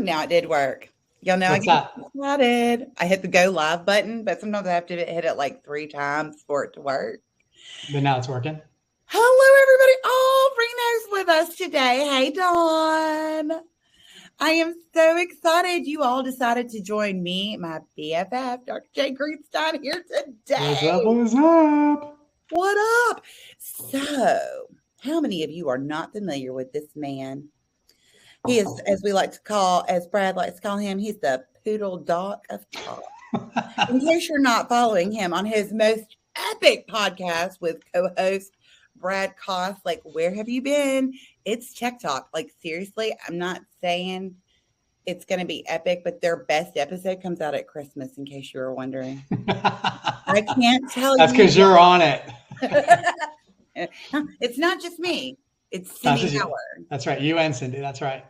now it did work. Y'all know I What's get that? excited. I hit the go live button, but sometimes I have to hit it like 3 times for it to work. But now it's working. Hello, everybody. Oh, Reno's with us today. Hey, Dawn. I am so excited you all decided to join me, my BFF, Dr. J. Greenstein, here What's up? today. What's up? What up? So, how many of you are not familiar with this man? He is, as we like to call, as Brad likes to call him, he's the poodle doc of talk. In case you're not following him on his most epic podcast with co-host Brad Koss, like, where have you been? It's Tech Talk. Like, seriously, I'm not saying it's going to be epic, but their best episode comes out at Christmas, in case you were wondering. I can't tell That's you. because you're on it. It's not just me. It's That's Cindy just you. Howard. That's right. You and Cindy. That's right.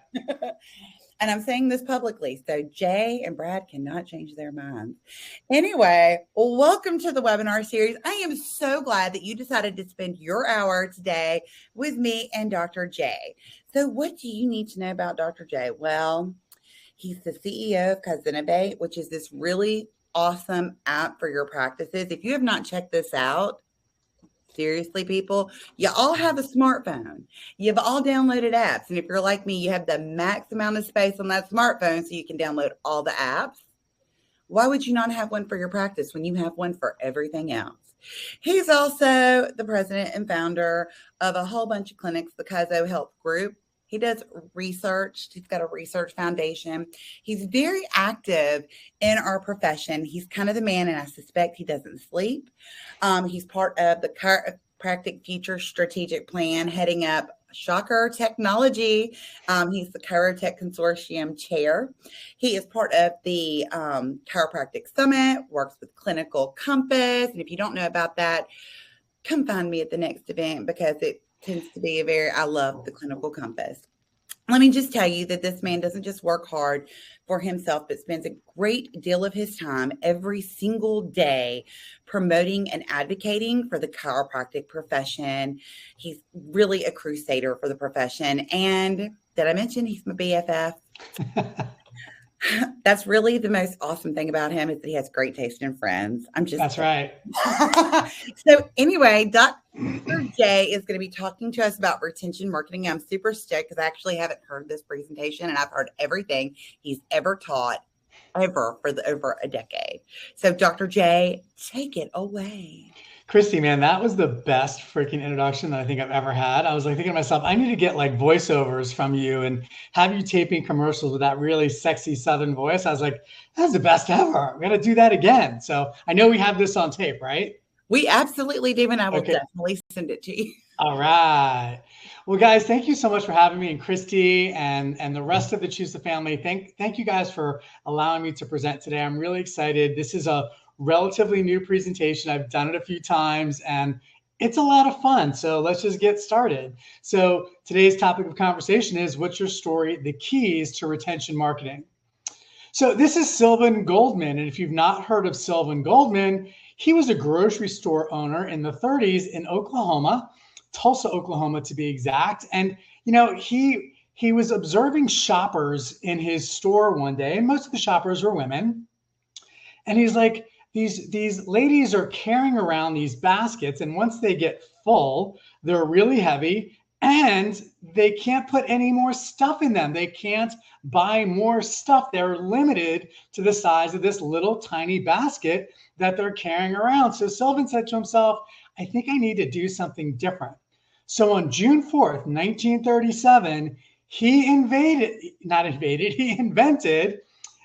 And I'm saying this publicly, so Jay and Brad cannot change their minds. Anyway, welcome to the webinar series. I am so glad that you decided to spend your hour today with me and Dr. J. So what do you need to know about Dr. J? Well, he's the CEO of Cousinabate, which is this really awesome app for your practices. If you have not checked this out, seriously, people, you all have a smartphone. You've all downloaded apps. And if you're like me, you have the max amount of space on that smartphone so you can download all the apps. Why would you not have one for your practice when you have one for everything else? He's also the president and founder of a whole bunch of clinics, the ChiroHealth Group. He does research. He's got a research foundation. He's very active in our profession. He's kind of the man, and I suspect he doesn't sleep. He's part of the Chiropractic Future Strategic Plan, heading up Shocker Technology. He's the Chiropractic Consortium chair. He is part of the Chiropractic Summit, works with Clinical Compass. And if you don't know about that, come find me at the next event because it tends to be I love the Clinical Compass. Let me just tell you that this man doesn't just work hard for himself, but spends a great deal of his time every single day promoting and advocating for the chiropractic profession. He's really a crusader for the profession. And did I mention he's my BFF? That's really the most awesome thing about him is that he has great taste in friends. That's right. So anyway, Dr. J is going to be talking to us about retention marketing. I'm super stoked because I actually haven't heard this presentation and I've heard everything he's ever taught ever for over a decade. So Dr. J, take it away. Christy, man, that was the best freaking introduction that I think I've ever had. I was like thinking to myself, I need to get like voiceovers from you and have you taping commercials with that really sexy Southern voice. I was like, that's the best ever. We're going to do that again. So I know we have this on tape, right? We absolutely do, and I will definitely send it to you. All right. Well, guys, thank you so much for having me, and Christy and the rest of the Choose the family. Thank you guys for allowing me to present today. I'm really excited. This is a relatively new presentation. I've done it a few times and it's a lot of fun. So let's just get started. So today's topic of conversation is, what's your story? The keys to retention marketing. So this is Sylvan Goldman. And if you've not heard of Sylvan Goldman, he was a grocery store owner in the 30s in Oklahoma, Tulsa, Oklahoma, to be exact. And, you know, he was observing shoppers in his store one day, and most of the shoppers were women. And he's like, these ladies are carrying around these baskets, and once they get full, they're really heavy and they can't put any more stuff in them. They can't buy more stuff. They're limited to the size of this little tiny basket that they're carrying around. So Sylvan said to himself, I think I need to do something different. So on June 4th, 1937, he invented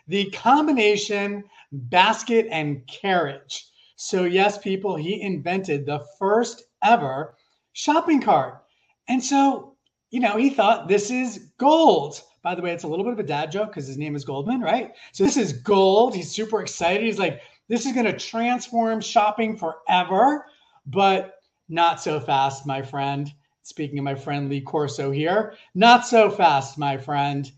the combination basket and carriage. So yes, people, he invented the first ever shopping cart. And so, you know, he thought, this is gold. By the way, it's a little bit of a dad joke because his name is Goldman, right? So this is gold. He's super excited. He's like, this is going to transform shopping forever, but not so fast, my friend. Speaking of my friend Lee Corso here, not so fast, my friend,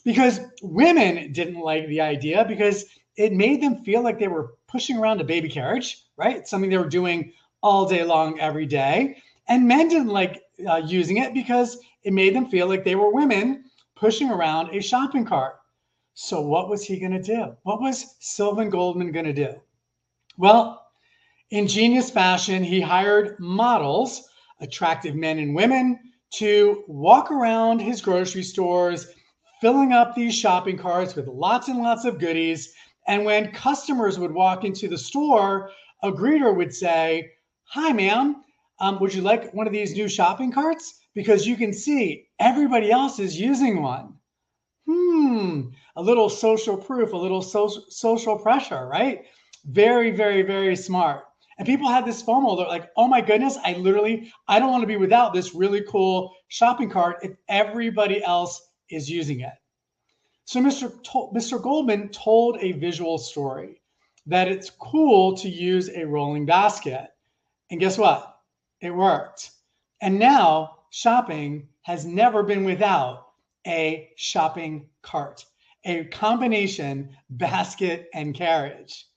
because women didn't like the idea because it made them feel like they were pushing around a baby carriage, right? It's something they were doing all day long, every day. And men didn't like using it because it made them feel like they were women pushing around a shopping cart. So what was he going to do? What was Sylvan Goldman going to do? Well, in genius fashion, he hired models, attractive men and women, to walk around his grocery stores, filling up these shopping carts with lots and lots of goodies. And when customers would walk into the store, a greeter would say, "Hi, ma'am, would you like one of these new shopping carts? Because you can see everybody else is using one." A little social proof, a little social pressure, right? Very, very, very smart. And people had this FOMO. They're like, "Oh my goodness, I don't want to be without this really cool shopping cart if everybody else is using it." So Mr. Goldman told a visual story that it's cool to use a rolling basket. And guess what? It worked. And now shopping has never been without a shopping cart, a combination basket and carriage.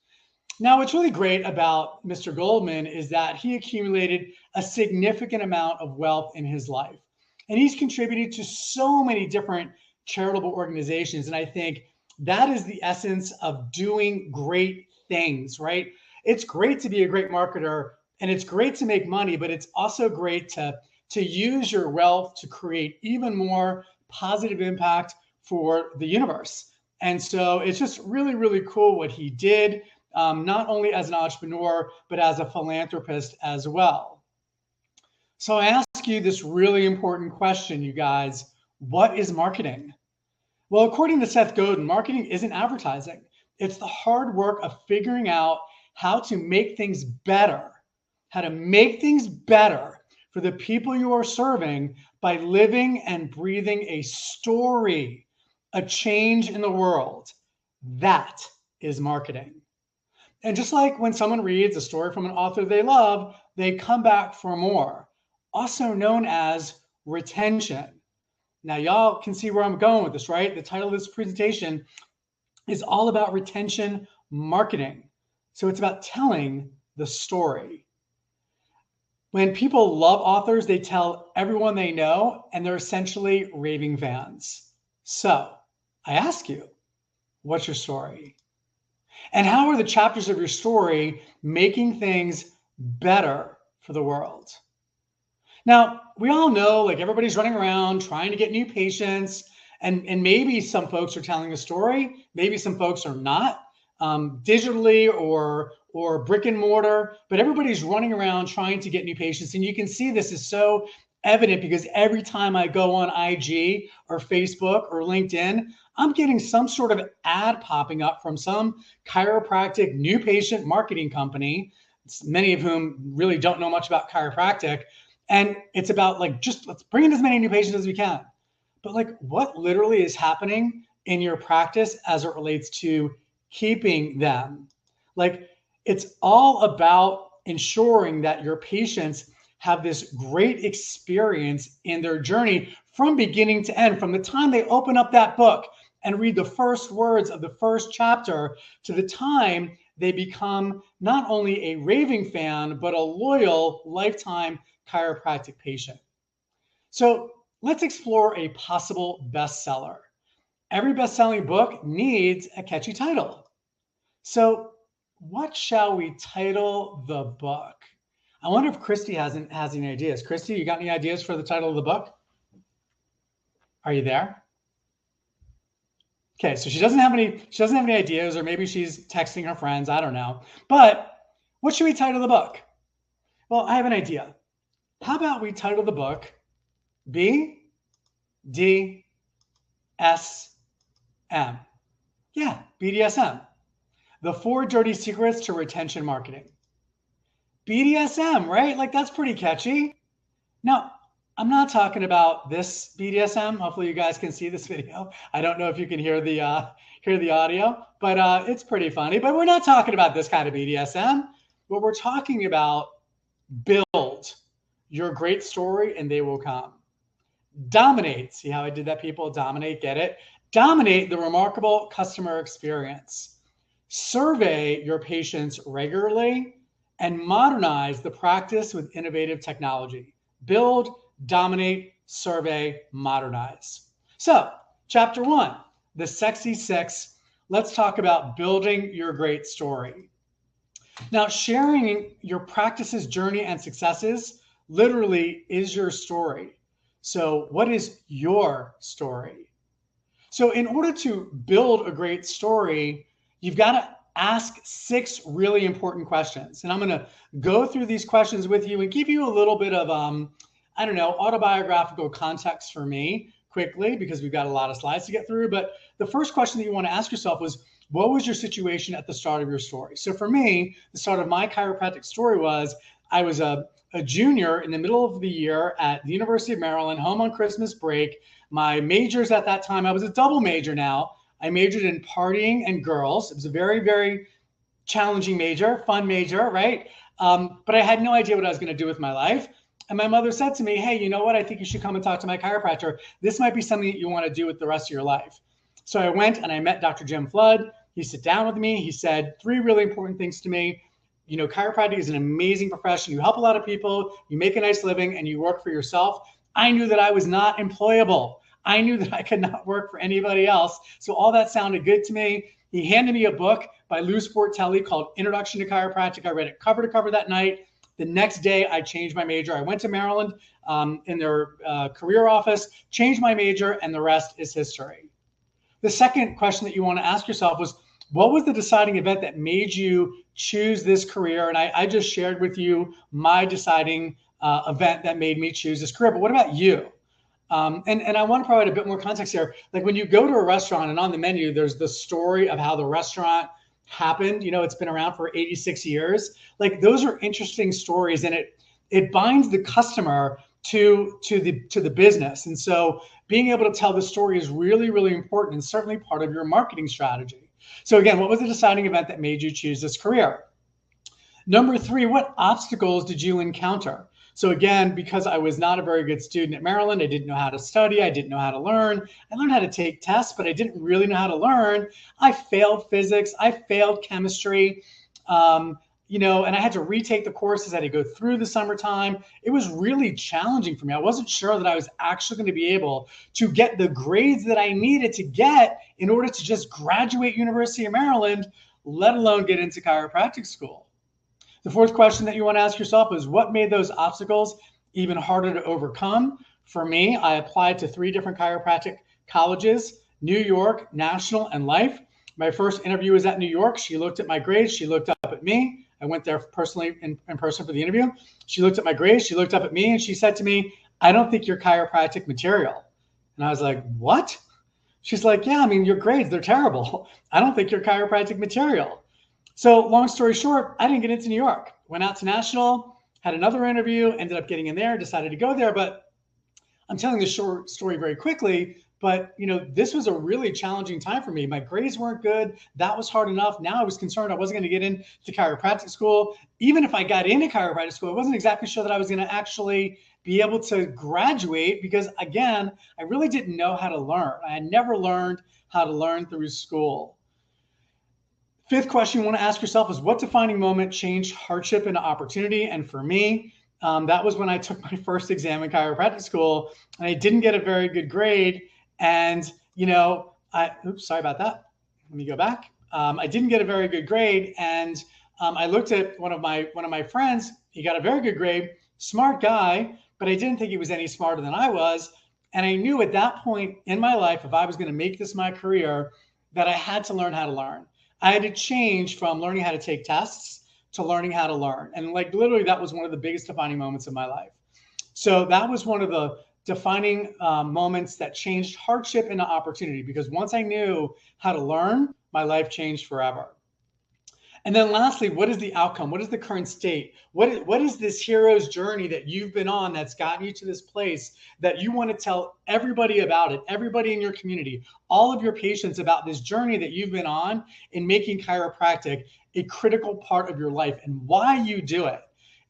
Now, what's really great about Mr. Goldman is that he accumulated a significant amount of wealth in his life. And he's contributed to so many different charitable organizations. And I think that is the essence of doing great things, right? It's great to be a great marketer and it's great to make money, but it's also great to use your wealth to create even more positive impact for the universe. And so it's just really, really cool what he did, not only as an entrepreneur, but as a philanthropist as well. So I ask you this really important question, you guys. What is marketing? Well, according to Seth Godin, marketing isn't advertising. It's the hard work of figuring out how to make things better, for the people you are serving by living and breathing a story, a change in the world. That is marketing. And just like when someone reads a story from an author they love, they come back for more, also known as retention. Now, y'all can see where I'm going with this, right? The title of this presentation is all about retention marketing. So it's about telling the story. When people love authors, they tell everyone they know, and they're essentially raving fans. So I ask you, what's your story? And how are the chapters of your story making things better for the world? Now, we all know, like, everybody's running around trying to get new patients, and maybe some folks are telling a story, maybe some folks are not, digitally or brick and mortar, but everybody's running around trying to get new patients. And you can see this is so evident because every time I go on IG or Facebook or LinkedIn, I'm getting some sort of ad popping up from some chiropractic new patient marketing company, many of whom really don't know much about chiropractic. And it's about, like, just let's bring in as many new patients as we can. But, like, what literally is happening in your practice as it relates to keeping them? Like, it's all about ensuring that your patients have this great experience in their journey from beginning to end, from the time they open up that book and read the first words of the first chapter to the time they become not only a raving fan, but a loyal lifetime chiropractic patient. So let's explore a possible bestseller. Every best-selling book needs a catchy title. So what shall we title the book? I wonder if Christy has any ideas. Christy, you got any ideas for the title of the book? Are you there? Okay, so she doesn't have any ideas, or maybe she's texting her friends, I don't know. But what should we title the book? Well, I have an idea. How about we title the book BDSM? Yeah, BDSM. The 4 Dirty Secrets to Retention Marketing. BDSM, right? Like, that's pretty catchy. Now, I'm not talking about this BDSM. Hopefully you guys can see this video. I don't know if you can hear the audio, but it's pretty funny. But we're not talking about this kind of BDSM. But we're talking about build your great story and they will come. Dominate. See how I did that, people? Dominate, get it? Dominate the remarkable customer experience. Survey your patients regularly and modernize the practice with innovative technology. Build, dominate, survey, modernize. So, chapter 1, the sexy six. Let's talk about building your great story. Now, sharing your practices, journey, and successes literally is your story. So what is your story? So in order to build a great story, you've got to ask 6 really important questions. And I'm going to go through these questions with you and give you a little bit of, I don't know, autobiographical context for me quickly, because we've got a lot of slides to get through. But the first question that you want to ask yourself was, what was your situation at the start of your story? So for me, the start of my chiropractic story was I was a junior in the middle of the year at the University of Maryland, home on Christmas break. My majors at that time, I was a double major now. I majored in partying and girls. It was a very, very challenging major, fun major, right? But I had no idea what I was going to do with my life. And my mother said to me, hey, you know what? I think you should come and talk to my chiropractor. This might be something that you want to do with the rest of your life. So I went and I met Dr. Jim Flood. He sat down with me. He said 3 really important things to me. You know, chiropractic is an amazing profession. You help a lot of people, you make a nice living, and you work for yourself. I knew that I was not employable. I knew that I could not work for anybody else. So all that sounded good to me. He handed me a book by Lou Sportelli called Introduction to Chiropractic. I read it cover to cover that night. The next day, I changed my major. I went to Maryland in their career office, changed my major, and the rest is history. The second question that you want to ask yourself was, what was the deciding event that made you choose this career? And I just shared with you my deciding event that made me choose this career. But what about you? And I want to provide a bit more context here. Like when you go to a restaurant and on the menu, there's the story of how the restaurant happened. You know, it's been around for 86 years. Like those are interesting stories, and it binds the customer to the business. And so being able to tell the story is really, really important, and certainly part of your marketing strategy. So again, what was the deciding event that made you choose this career? Number 3, what obstacles did you encounter? So again, because I was not a very good student at Maryland, I didn't know how to study, I didn't know how to learn. I learned how to take tests, but I didn't really know how to learn. I failed physics, I failed chemistry, you know, and I had to retake the courses. I had to go through the summertime. It was really challenging for me. I wasn't sure that I was actually going to be able to get the grades that I needed to get in order to just graduate University of Maryland, let alone get into chiropractic school. The fourth question that you want to ask yourself is, what made those obstacles even harder to overcome? For me, I applied to 3 different chiropractic colleges, New York, National, and Life. My first interview was at New York. She looked at my grades. She looked up at me. I went there personally in person for the interview. She looked at my grades. She looked up at me and she said to me, I don't think you're chiropractic material. And I was like, what? She's like, yeah, I mean, your grades, they're terrible. I don't think you're chiropractic material. So long story short, I didn't get into New York. Went out to National, had another interview, ended up getting in there, decided to go there. But I'm telling this short story very quickly. But, you know, this was a really challenging time for me. My grades weren't good. That was hard enough. Now I was concerned I wasn't going to get into chiropractic school. Even if I got into chiropractic school, I wasn't exactly sure that I was going to actually be able to graduate because, again, I really didn't know how to learn. I had never learned how to learn through school. Fifth question you want to ask yourself is, what defining moment changed hardship into opportunity? And for me, that was when I took my first exam in chiropractic school and I didn't get a very good grade. And, you know, oops, sorry about that. Let me go back. I didn't get a very good grade. And I looked at one of my friends. He got a very good grade, smart guy, but I didn't think he was any smarter than I was. And I knew at that point in my life, if I was going to make this my career, that I had to learn how to learn. I had to change from learning how to take tests to learning how to learn. And like literally, that was one of the biggest defining moments of my life. So that was one of the defining moments that changed hardship into opportunity, because once I knew how to learn, my life changed forever. And then lastly, what is the outcome? What is the current state? What is this hero's journey that you've been on that's gotten you to this place that you want to tell everybody about it, everybody in your community, all of your patients about this journey that you've been on in making chiropractic a critical part of your life and why you do it?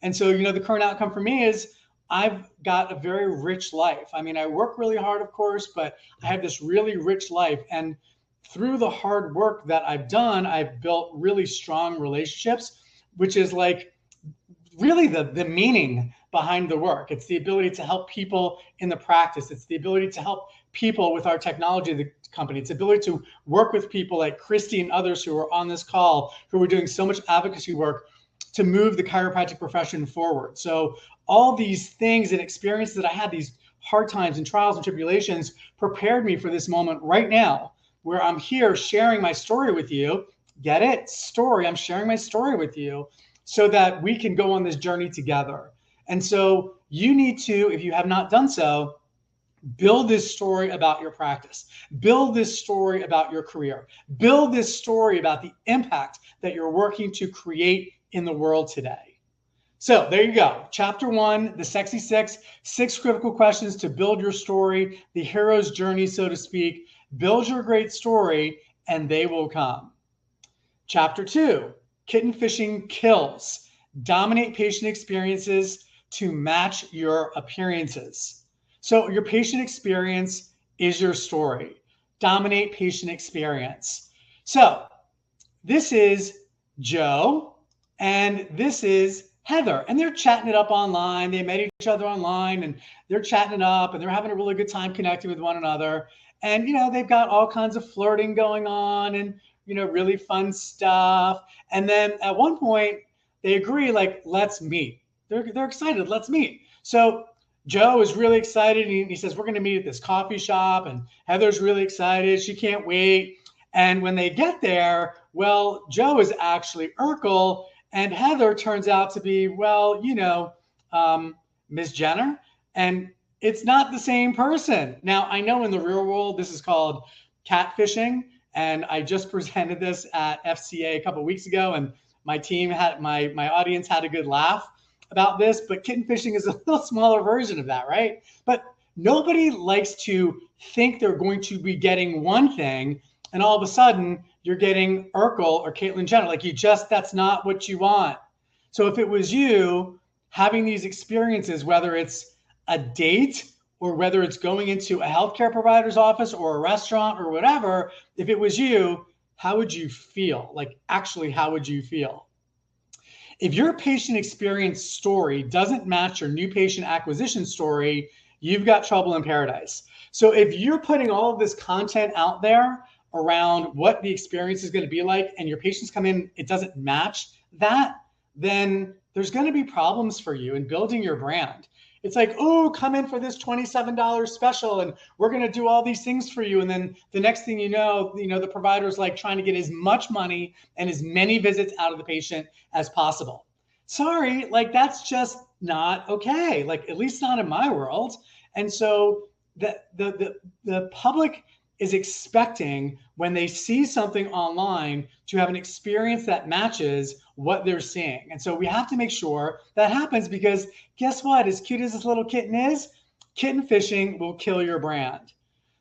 And so, you know, the current outcome for me is I've got a very rich life. I mean, I work really hard, of course, but I have this really rich life. And through the hard work that I've done, I've built really strong relationships, which is like really the meaning behind the work. It's the ability to help people in the practice. It's the ability to help people with our technology, the company. It's the ability to work with people like Christy and others who are on this call, who are doing so much advocacy work to move the chiropractic profession forward. So all these things and experiences that I had, these hard times and trials and tribulations, prepared me for this moment right now, where I'm here sharing my story with you. Get it? Story. I'm sharing my story with you so that we can go on this journey together. And so you need to, if you have not done so, build this story about your practice. Build this story about your career. Build this story about the impact that you're working to create in the world today. So there you go. Chapter 1, the Sexy 6 critical questions to build your story, the hero's journey, so to speak. Build your great story and they will come. Chapter 2, kitten fishing kills. Dominate patient experiences to match your appearances. So your patient experience is your story. Dominate patient experience. So this is Joe and this is Heather, and they're chatting it up online. They met each other online and they're chatting it up and they're having a really good time connecting with one another. And, they've got all kinds of flirting going on and, really fun stuff. And then at one point they agree, like, let's meet. They're excited. Let's meet. So Joe is really excited. He says, we're going to meet at this coffee shop. And Heather's really excited. She can't wait. And when they get there, well, Joe is actually Urkel. And Heather turns out to be, Ms. Jenner. And it's not the same person. Now, I know in the real world, this is called catfishing. And I just presented this at FCA a couple of weeks ago. And my team had, my audience had a good laugh about this. But kitten fishing is a little smaller version of that, right? But nobody likes to think they're going to be getting one thing. And all of a sudden, you're getting Urkel or Caitlyn Jenner. Like that's not what you want. So if it was you having these experiences, whether it's a date or whether it's going into a healthcare provider's office or a restaurant or whatever, if it was you, how would you feel? Like, actually, how would you feel? If your patient experience story doesn't match your new patient acquisition story, you've got trouble in paradise. So if you're putting all of this content out there around what the experience is going to be like and your patients come in, it doesn't match that, then there's going to be problems for you in building your brand. It's like, oh, come in for this $27 special and we're going to do all these things for you. And then the next thing you know, the provider's like trying to get as much money and as many visits out of the patient as possible. Sorry, like that's just not okay. Like, at least not in my world. And so the public is expecting, when they see something online, to have an experience that matches what they're seeing. And so we have to make sure that happens, because guess what? As cute as this little kitten is, kitten fishing will kill your brand.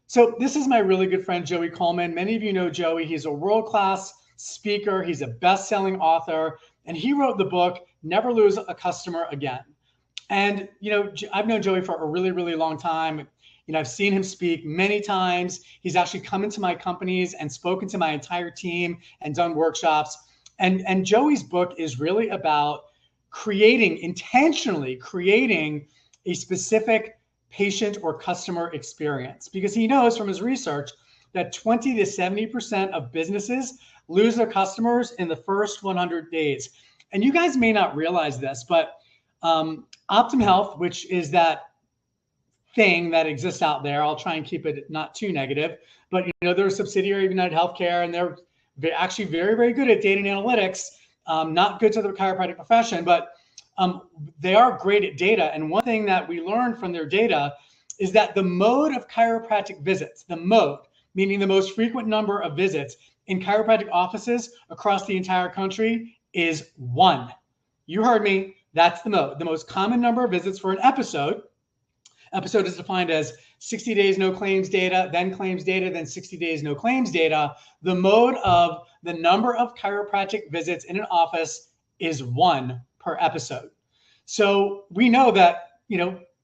So this is my really good friend, Joey Coleman. Many of you know Joey. He's a world-class speaker. He's a best-selling author, and he wrote the book, Never Lose a Customer Again. And, I've known Joey for a really, really long time. I've seen him speak many times. He's actually come into my companies and spoken to my entire team and done workshops. And Joey's book is really about intentionally creating a specific patient or customer experience, because he knows from his research that 20 to 70% of businesses lose their customers in the first 100 days. And you guys may not realize this, but Optum Health, which is that thing that exists out there, I'll try and keep it not too negative, but they're a subsidiary of United Healthcare, and they're actually very, very good at data and analytics. Not good to the chiropractic profession, but they are great at data. And one thing that we learned from their data is that the mode of chiropractic visits, the mode, meaning the most frequent number of visits in chiropractic offices across the entire country, is 1. You heard me. That's the mode. The most common number of visits for an episode. Episode is defined as 60 days no claims data, then claims data, then 60 days no claims data. The mode of the number of chiropractic visits in an office is 1 per episode. So we know that,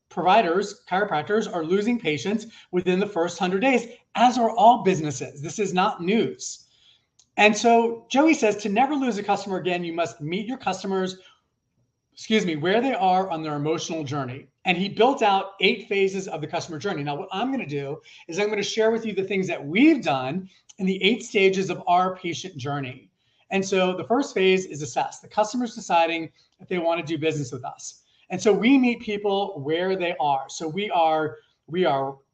providers, chiropractors are losing patients within the first 100 days, as are all businesses. This is not news. And so Joey says, to never lose a customer again, you must meet your customers where they are on their emotional journey. And he built out 8 phases of the customer journey. Now, what I'm going to do is I'm going to share with you the things that we've done in the 8 stages of our patient journey. And so the first phase is assess. The customer's deciding if they want to do business with us. And so we meet people where they are. So we are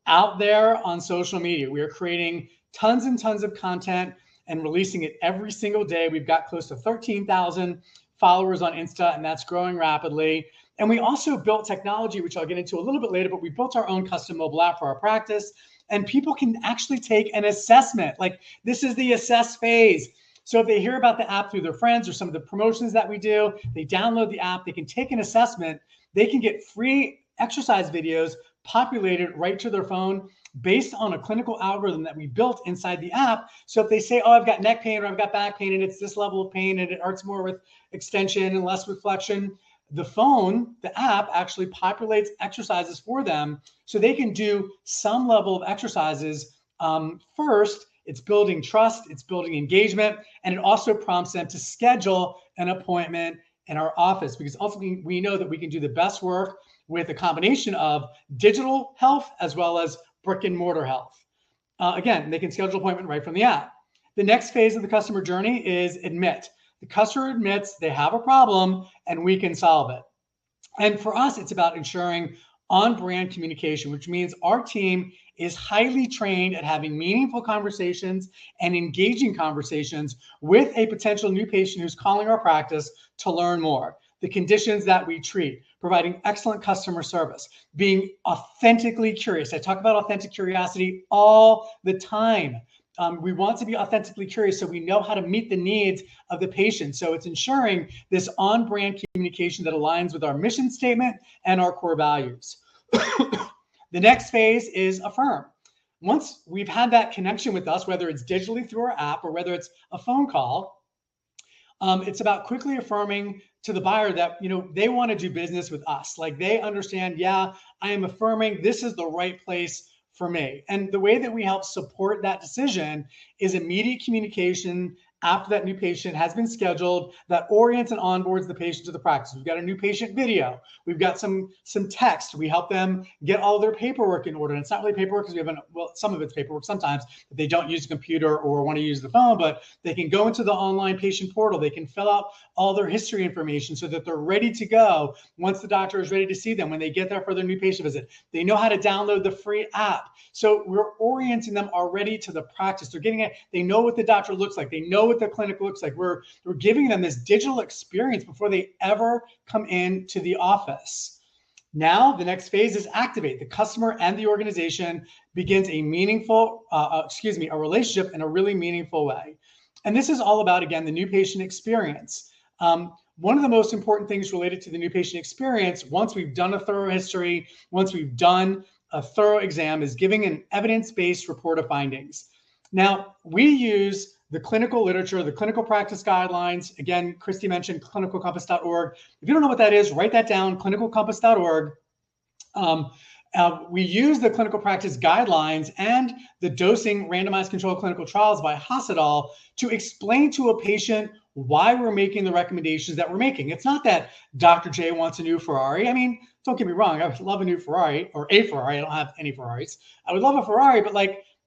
out there on social media. We are creating tons and tons of content and releasing it every single day. We've got close to 13,000 followers on Insta, and that's growing rapidly. And we also built technology, which I'll get into a little bit later, but we built our own custom mobile app for our practice, and people can actually take an assessment. Like, this is the assess phase. So if they hear about the app through their friends or some of the promotions that we do, they download the app, they can take an assessment, they can get free exercise videos populated right to their phone based on a clinical algorithm that we built inside the app. So if they say, oh, I've got neck pain or I've got back pain and it's this level of pain and it hurts more with extension and less with flexion, the phone, the app actually populates exercises for them so they can do some level of exercises. First, it's building trust, it's building engagement, and it also prompts them to schedule an appointment in our office, because ultimately we know that we can do the best work with a combination of digital health as well as brick and mortar health. Again, they can schedule an appointment right from the app. The next phase of the customer journey is admit. The customer admits they have a problem and we can solve it. And for us, it's about ensuring on-brand communication, which means our team is highly trained at having meaningful conversations and engaging conversations with a potential new patient who's calling our practice to learn more. The conditions that we treat, providing excellent customer service, being authentically curious. I talk about authentic curiosity all the time. We want to be authentically curious so we know how to meet the needs of the patient. So it's ensuring this on-brand communication that aligns with our mission statement and our core values. The next phase is affirm. Once we've had that connection with us, whether it's digitally through our app or whether it's a phone call, it's about quickly affirming to the buyer that, they want to do business with us. Like, they understand, yeah, I am affirming this is the right place for me. And the way that we help support that decision is immediate communication after that new patient has been scheduled that orients and onboards the patient to the practice. We've got a new patient video. We've got some text. We help them get all their paperwork in order. And it's not really paperwork because some of it's paperwork sometimes, if they don't use a computer or want to use the phone, but they can go into the online patient portal. They can fill out all their history information so that they're ready to go once the doctor is ready to see them when they get there for their new patient visit. They know how to download the free app. So we're orienting them already to the practice. They're getting it. They know what the doctor looks like. They know what the clinic looks like. We're giving them this digital experience before they ever come into the office. Now, the next phase is activate. The customer and the organization begins a relationship in a really meaningful way. And this is all about, again, the new patient experience. One of the most important things related to the new patient experience, once we've done a thorough history, once we've done a thorough exam, is giving an evidence-based report of findings. Now, we use the clinical literature, the clinical practice guidelines. Again, Christy mentioned clinicalcompass.org. If you don't know what that is, write that down, clinicalcompass.org. We use the clinical practice guidelines and the dosing randomized controlled clinical trials by Hassedal to explain to a patient why we're making the recommendations that we're making. It's not that Dr. J wants a new Ferrari. I mean, don't get me wrong. I would love a new Ferrari or a Ferrari. I don't have any Ferraris. I would love a Ferrari, but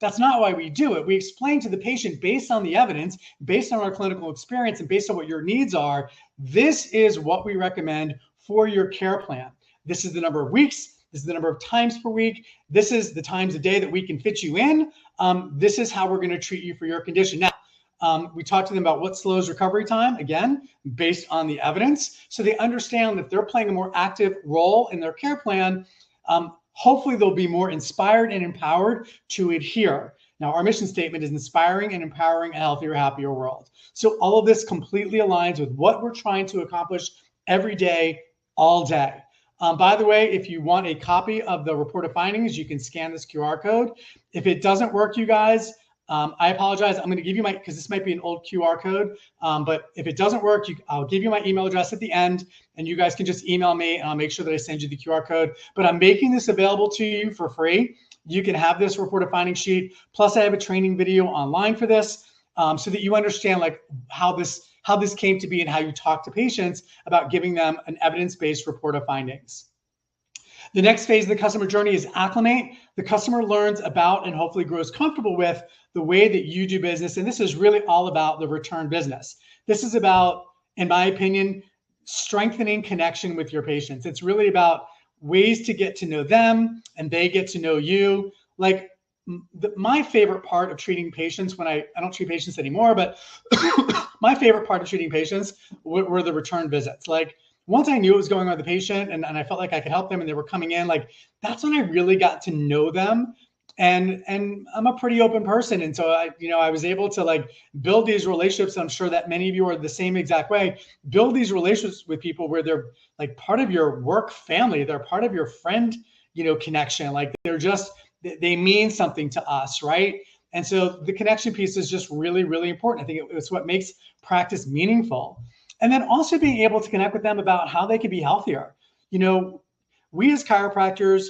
that's not why we do it. We explain to the patient based on the evidence, based on our clinical experience, and based on what your needs are. This is what we recommend for your care plan. This is the number of weeks. This is the number of times per week. This is the times a day that we can fit you in. This is how we're going to treat you for your condition. Now, we talked to them about what slows recovery time, again, based on the evidence. So they understand that they're playing a more active role in their care plan. Hopefully they'll be more inspired and empowered to adhere. Now, our mission statement is inspiring and empowering a healthier, happier world. So all of this completely aligns with what we're trying to accomplish every day, all day. By the way, if you want a copy of the report of findings, you can scan this QR code. If it doesn't work, you guys, I apologize. I'm going to give you because this might be an old QR code, but if it doesn't work, I'll give you my email address at the end, and you guys can just email me, and I'll make sure that I send you the QR code. But I'm making this available to you for free. You can have this report of findings sheet. Plus, I have a training video online for this, so that you understand how this how this came to be and how you talk to patients about giving them an evidence-based report of findings. The next phase of the customer journey is acclimate. The customer learns about and hopefully grows comfortable with the way that you do business. And this is really all about the return business. This is about, in my opinion, strengthening connection with your patients. It's really about ways to get to know them and they get to know you. Like my favorite part of treating patients, when I don't treat patients anymore, but my favorite part of treating patients were the return visits. Like once I knew what was going on with the patient and I felt like I could help them and they were coming in, like that's when I really got to know them. And I'm a pretty open person. And so I was able to like build these relationships. I'm sure that many of you are the same exact way. Build these relationships with people where they're like part of your work family. They're part of your friend, connection. Like they mean something to us, right? And so the connection piece is just really, really important. I think it's what makes practice meaningful. And then also being able to connect with them about how they can be healthier. We as chiropractors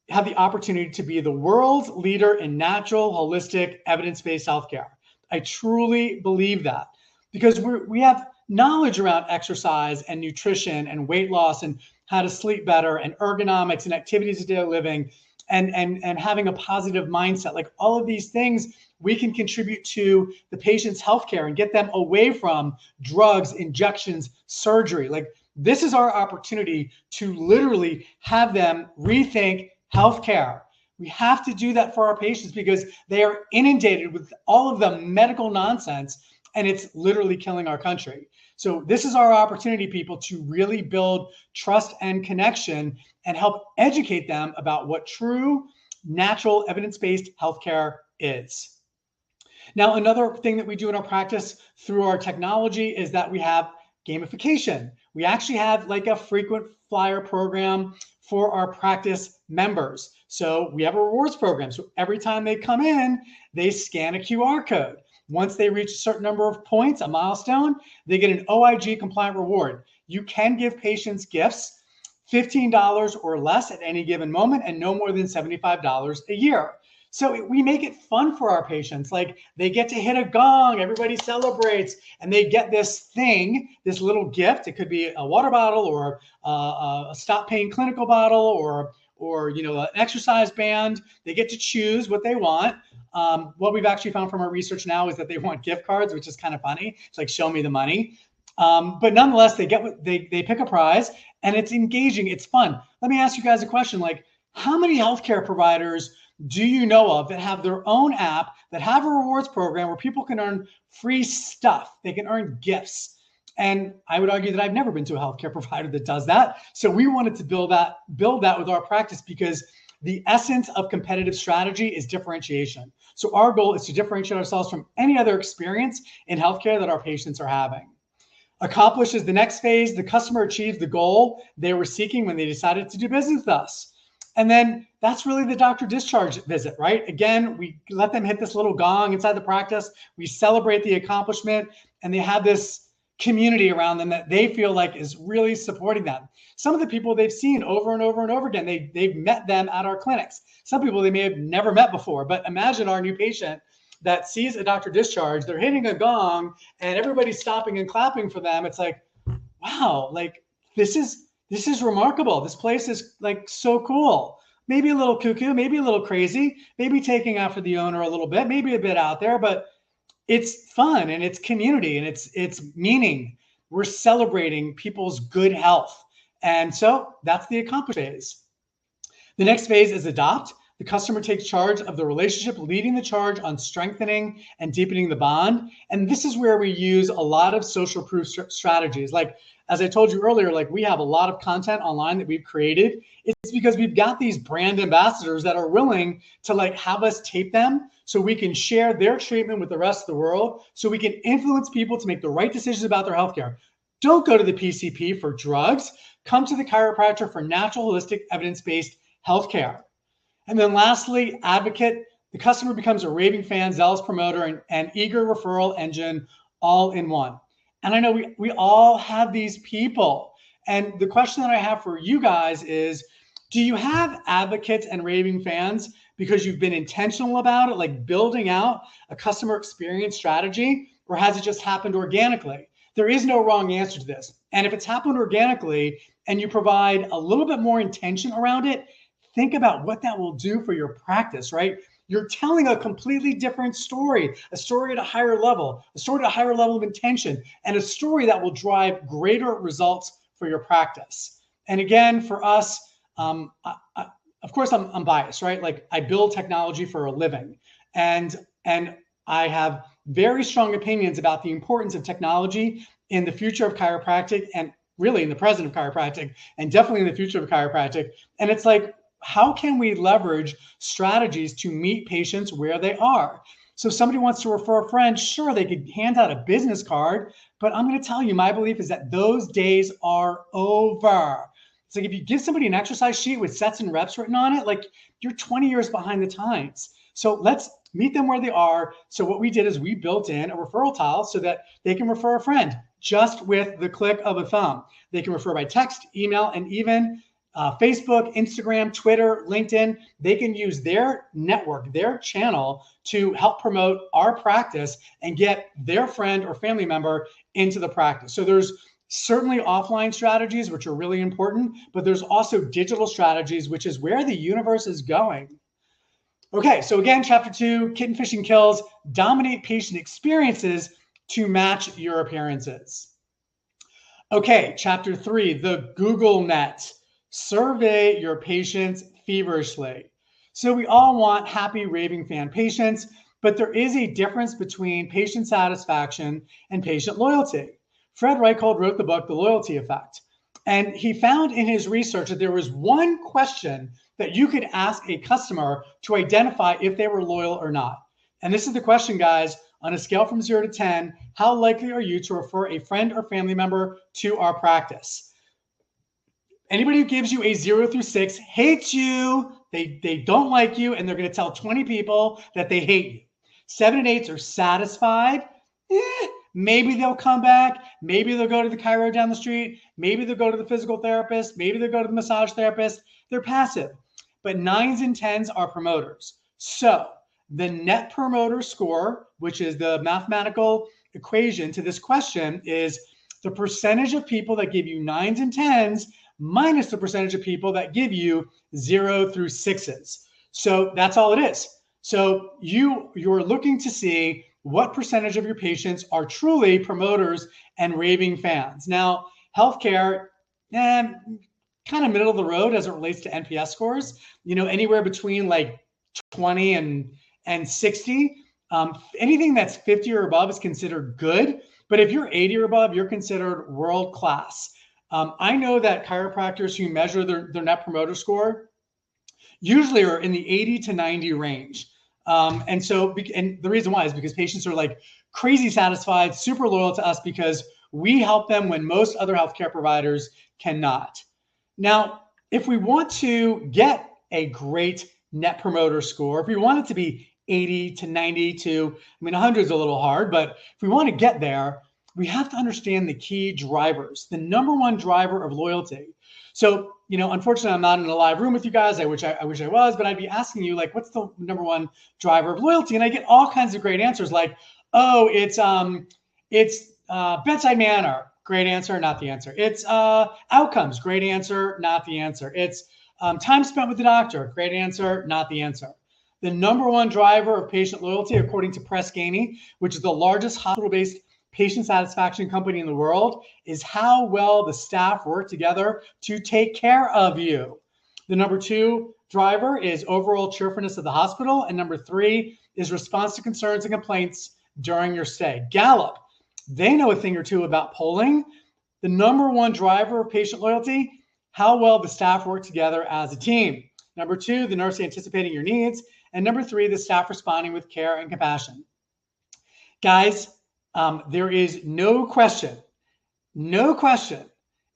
have the opportunity to be the world's leader in natural, holistic, evidence-based healthcare. I truly believe that because we have knowledge around exercise and nutrition and weight loss and how to sleep better and ergonomics and activities of daily living and having a positive mindset. Like all of these things we can contribute to the patient's healthcare and get them away from drugs, injections, surgery. Like this is our opportunity to literally have them rethink healthcare. We have to do that for our patients because they are inundated with all of the medical nonsense and it's literally killing our country. So this is our opportunity, people, to really build trust and connection and help educate them about what true, natural, evidence-based healthcare is. Now, another thing that we do in our practice through our technology is that we have gamification. We actually have like a frequent flyer program for our practice members. So we have a rewards program. So every time they come in, they scan a QR code. Once they reach a certain number of points, a milestone, they get an OIG compliant reward. You can give patients gifts, $15 or less at any given moment and no more than $75 a year. So we make it fun for our patients. Like they get to hit a gong, everybody celebrates, and they get this thing, this little gift. It could be a water bottle or a stop pain clinical bottle or an exercise band. They get to choose what they want. What we've actually found from our research now is that they want gift cards, which is kind of funny. It's like, show me the money. But nonetheless, they pick a prize and it's engaging. It's fun. Let me ask you guys a question. Like, how many healthcare providers do you know of that have their own app, that have a rewards program where people can earn free stuff? They can earn gifts. And I would argue that I've never been to a healthcare provider that does that. So we wanted to build that with our practice because the essence of competitive strategy is differentiation. So our goal is to differentiate ourselves from any other experience in healthcare that our patients are having. Accomplish is the next phase. The customer achieves the goal they were seeking when they decided to do business with us. And then that's really the doctor discharge visit, right? Again, we let them hit this little gong inside the practice. We celebrate the accomplishment and they have this community around them that they feel like is really supporting them. Some of the people they've seen over and over and over again, they've met them at our clinics. Some people they may have never met before, but imagine our new patient that sees a doctor discharge, they're hitting a gong and everybody's stopping and clapping for them. It's like, wow, like this is remarkable. This place is like so cool. Maybe a little cuckoo, maybe a little crazy, maybe taking after the owner a little bit, maybe a bit out there, but it's fun and it's community and it's meaning. We're celebrating people's good health. And so that's the accomplish phase. The next phase is adopt. The customer takes charge of the relationship, leading the charge on strengthening and deepening the bond. And this is where we use a lot of social proof strategies. Like, as I told you earlier, like we have a lot of content online that we've created. It's because we've got these brand ambassadors that are willing to like have us tape them so we can share their treatment with the rest of the world, so we can influence people to make the right decisions about their healthcare. Don't go to the PCP for drugs. Come to the chiropractor for natural, holistic, evidence-based healthcare. And then lastly, advocate. The customer becomes a raving fan, zealous promoter, and eager referral engine all in one. And I know we all have these people. And the question that I have for you guys is, do you have advocates and raving fans because you've been intentional about it, like building out a customer experience strategy, or has it just happened organically? there is no wrong answer to this. And if it's happened organically and you provide a little bit more intention around it, think about what that will do for your practice, right? You're telling a completely different story, a story at a higher level, a story at a higher level of intention, and a story that will drive greater results for your practice. And again, for us, of course, I'm biased, right? Like I build technology for a living, and I have very strong opinions about the importance of technology in the future of chiropractic, and really in the present of chiropractic, and definitely in the future of chiropractic. And it's like, how can we leverage strategies to meet patients where they are? So if somebody wants to refer a friend, sure, they could hand out a business card, but I'm going to tell you, my belief is that those days are over. It's like if you give somebody an exercise sheet with sets and reps written on it, like you're 20 years behind the times. So let's meet them where they are. So what we did is we built in a referral tile so that they can refer a friend just with the click of a thumb. They can refer by text, email, and even Facebook, Instagram, Twitter, LinkedIn. They can use their network, their channel to help promote our practice and get their friend or family member into the practice. So there's certainly offline strategies, which are really important, but there's also digital strategies, which is where the universe is going. Okay, so again, chapter 2, kitten fishing kills, dominate patient experiences to match your appearances. Okay, chapter 3, the Google Net. Survey your patients feverishly. So we all want happy raving fan patients, but there is a difference between patient satisfaction and patient loyalty. Fred Reichhold wrote the book, The Loyalty Effect, and he found in his research that there was one question that you could ask a customer to identify if they were loyal or not. And this is the question, guys. On a scale from 0 to 10, how likely are you to refer a friend or family member to our practice? Anybody who gives you a 0 through 6 hates you. They don't like you, and they're going to tell 20 people that they hate you. 7 and 8s are satisfied. Maybe they'll come back. Maybe they'll go to the chiro down the street. Maybe they'll go to the physical therapist. Maybe they'll go to the massage therapist. They're passive. But 9s and 10s are promoters. So the net promoter score, which is the mathematical equation to this question, is the percentage of people that give you 9s and 10s minus the percentage of people that give you 0 through 6s. So that's all it is. So you're looking to see what percentage of your patients are truly promoters and raving fans. Now, healthcare, kind of middle of the road as it relates to NPS scores, anywhere between like 20 and 60. Anything that's 50 or above is considered good. But if you're 80 or above, you're considered world class. I know that chiropractors who measure their net promoter score usually are in the 80 to 90 range. And the reason why is because patients are like crazy satisfied, super loyal to us because we help them when most other healthcare providers cannot. Now, if we want to get a great net promoter score, if we want it to be 80 to 90 to, 100 is a little hard, but if we want to get there, we have to understand the key drivers, the number one driver of loyalty. So, unfortunately, I'm not in a live room with you guys. I wish I was, but I'd be asking you, like, what's the number one driver of loyalty? And I get all kinds of great answers, like, oh, it's bedside manner. Great answer, not the answer. It's outcomes. Great answer, not the answer. It's time spent with the doctor. Great answer, not the answer. The number one driver of patient loyalty, according to Press Ganey, which is the largest hospital-based patient satisfaction company in the world, is how well the staff work together to take care of you. The number 2 driver is overall cheerfulness of the hospital. And number 3 is response to concerns and complaints during your stay. Gallup, they know a thing or two about polling. The number 1 driver of patient loyalty, how well the staff work together as a team. Number 2, the nurse anticipating your needs. And number 3, the staff responding with care and compassion. Guys, there is no question,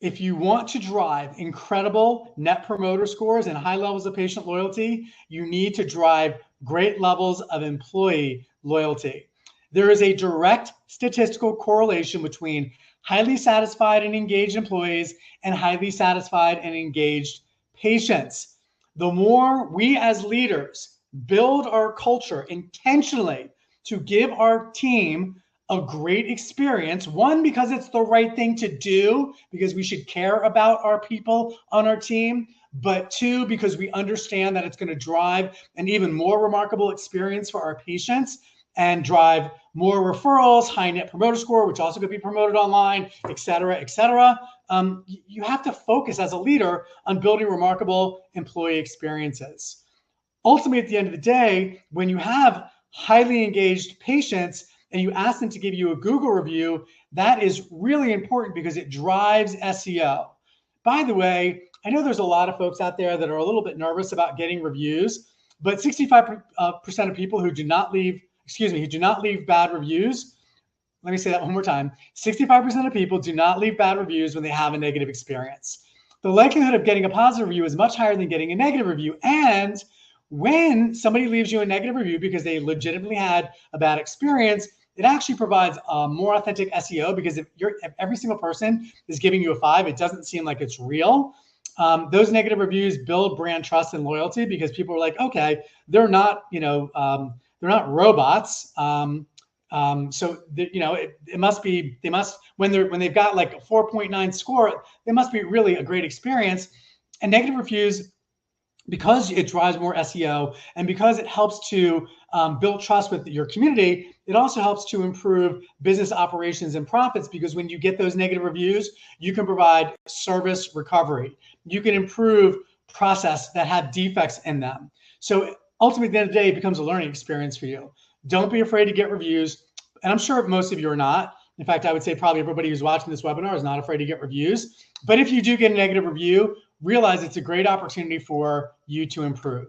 if you want to drive incredible net promoter scores and high levels of patient loyalty, you need to drive great levels of employee loyalty. There is a direct statistical correlation between highly satisfied and engaged employees and highly satisfied and engaged patients. The more we as leaders build our culture intentionally to give our team a great experience. One, because it's the right thing to do, because we should care about our people on our team. But two, because we understand that it's going to drive an even more remarkable experience for our patients and drive more referrals, high net promoter score, which also could be promoted online, et cetera, et cetera. You have to focus as a leader on building remarkable employee experiences. Ultimately, at the end of the day, when you have highly engaged patients and you ask them to give you a Google review, that is really important because it drives SEO. By the way, I know there's a lot of folks out there that are a little bit nervous about getting reviews, but 65% of people who do not leave bad reviews. Let me say that one more time. 65% of people do not leave bad reviews when they have a negative experience. The likelihood of getting a positive review is much higher than getting a negative review. And when somebody leaves you a negative review because they legitimately had a bad experience, it actually provides more authentic SEO, because if every single person is giving you a 5, it doesn't seem like it's real. Those negative reviews build brand trust and loyalty, because people are like, okay, they're not robots. It must be, when they've got like a 4.9 score, they must be really a great experience. And negative reviews, because it drives more SEO and because it helps to build trust with your community, it also helps to improve business operations and profits, because when you get those negative reviews, you can provide service recovery. You can improve process that have defects in them. So ultimately, at the end of the day, it becomes a learning experience for you. Don't be afraid to get reviews. And I'm sure most of you are not. In fact, I would say probably everybody who's watching this webinar is not afraid to get reviews. But if you do get a negative review, realize it's a great opportunity for you to improve.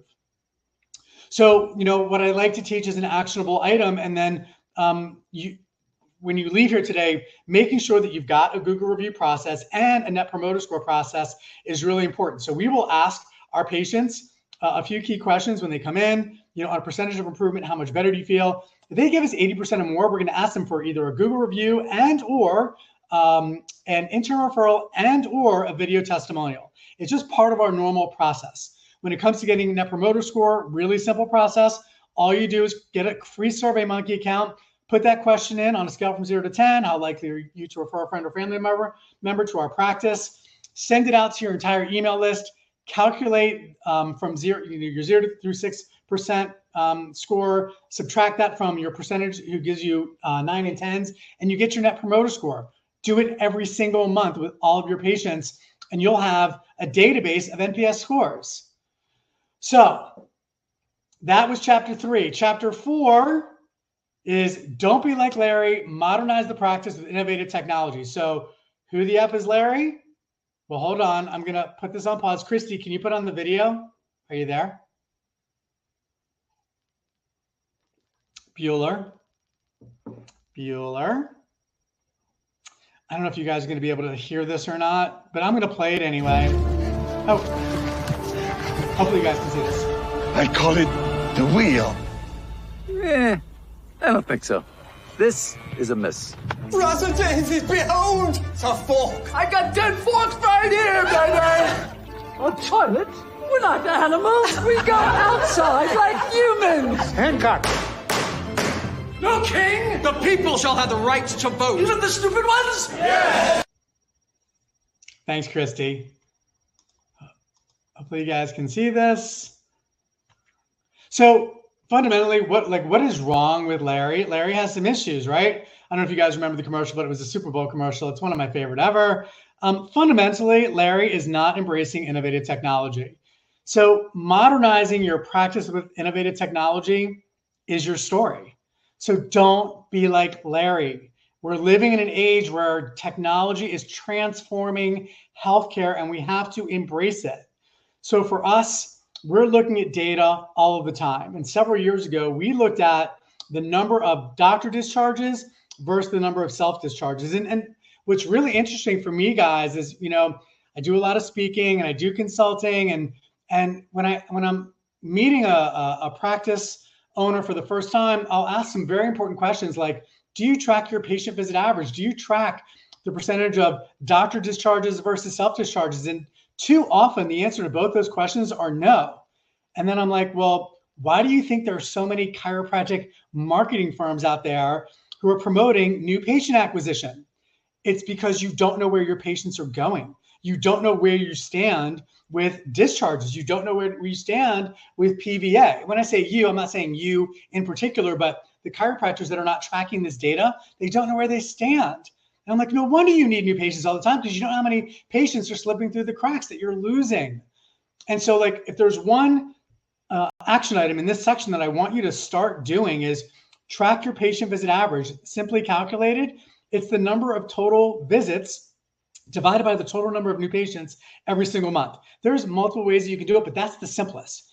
So, what I like to teach is an actionable item. And then when you leave here today, making sure that you've got a Google review process and a net promoter score process is really important. So we will ask our patients a few key questions when they come in, on a percentage of improvement, how much better do you feel? If they give us 80% or more, we're going to ask them for either a Google review and or an internal referral and or a video testimonial. It's just part of our normal process. When it comes to getting a net promoter score, really simple process. All you do is get a free SurveyMonkey account, put that question in on a scale from 0 to 10, how likely are you to refer a friend or family member to our practice, send it out to your entire email list, calculate from your 0 through 6% score, subtract that from your percentage who gives you 9 and 10s, and you get your net promoter score. Do it every single month with all of your patients, and you'll have a database of NPS scores. So that was chapter 3. Chapter 4 is don't be like Larry, modernize the practice with innovative technology. So who the F is Larry? Well, hold on. I'm going to put this on pause. Christy, can you put on the video? Are you there? Bueller. I don't know if you guys are going to be able to hear this or not, but I'm going to play it anyway. Oh, hopefully you guys can see this. I call it the wheel. I don't think so. This is a miss. Rosajames, behold! It's a fork! I got 10 forks right here, baby! A toilet? We're not animals. We go outside like humans. Hancock! No king! The people shall have the right to vote. Even the stupid ones? Yeah! Thanks, Christy. Hopefully you guys can see this. So fundamentally, what is wrong with Larry? Larry has some issues, right? I don't know if you guys remember the commercial, but it was a Super Bowl commercial. It's one of my favorite ever. Fundamentally, Larry is not embracing innovative technology. So modernizing your practice with innovative technology is your story. So don't be like Larry. We're living in an age where technology is transforming healthcare, and we have to embrace it. So for us, we're looking at data all of the time. And several years ago, we looked at the number of doctor discharges versus the number of self-discharges. And what's really interesting for me, guys, is, I do a lot of speaking and I do consulting. And when I'm meeting a practice owner for the first time, I'll ask some very important questions like, do you track your patient visit average? Do you track the percentage of doctor discharges versus self-discharges? And too often the answer to both those questions are no. And then I'm like, well, why do you think there are so many chiropractic marketing firms out there who are promoting new patient acquisition. It's because you don't know where your patients are going. You don't know where you stand with discharges. You don't know where you stand with PVA. When I say you, I'm not saying you in particular, but the chiropractors that are not tracking this data, they don't know where they stand. And I'm like, no wonder you need new patients all the time, because you don't know how many patients are slipping through the cracks that you're losing. And so, like, if there's one action item in this section that I want you to start doing is track your patient visit average. Simply calculated, it's the number of total visits divided by the total number of new patients every single month. There's multiple ways that you can do it, but that's the simplest.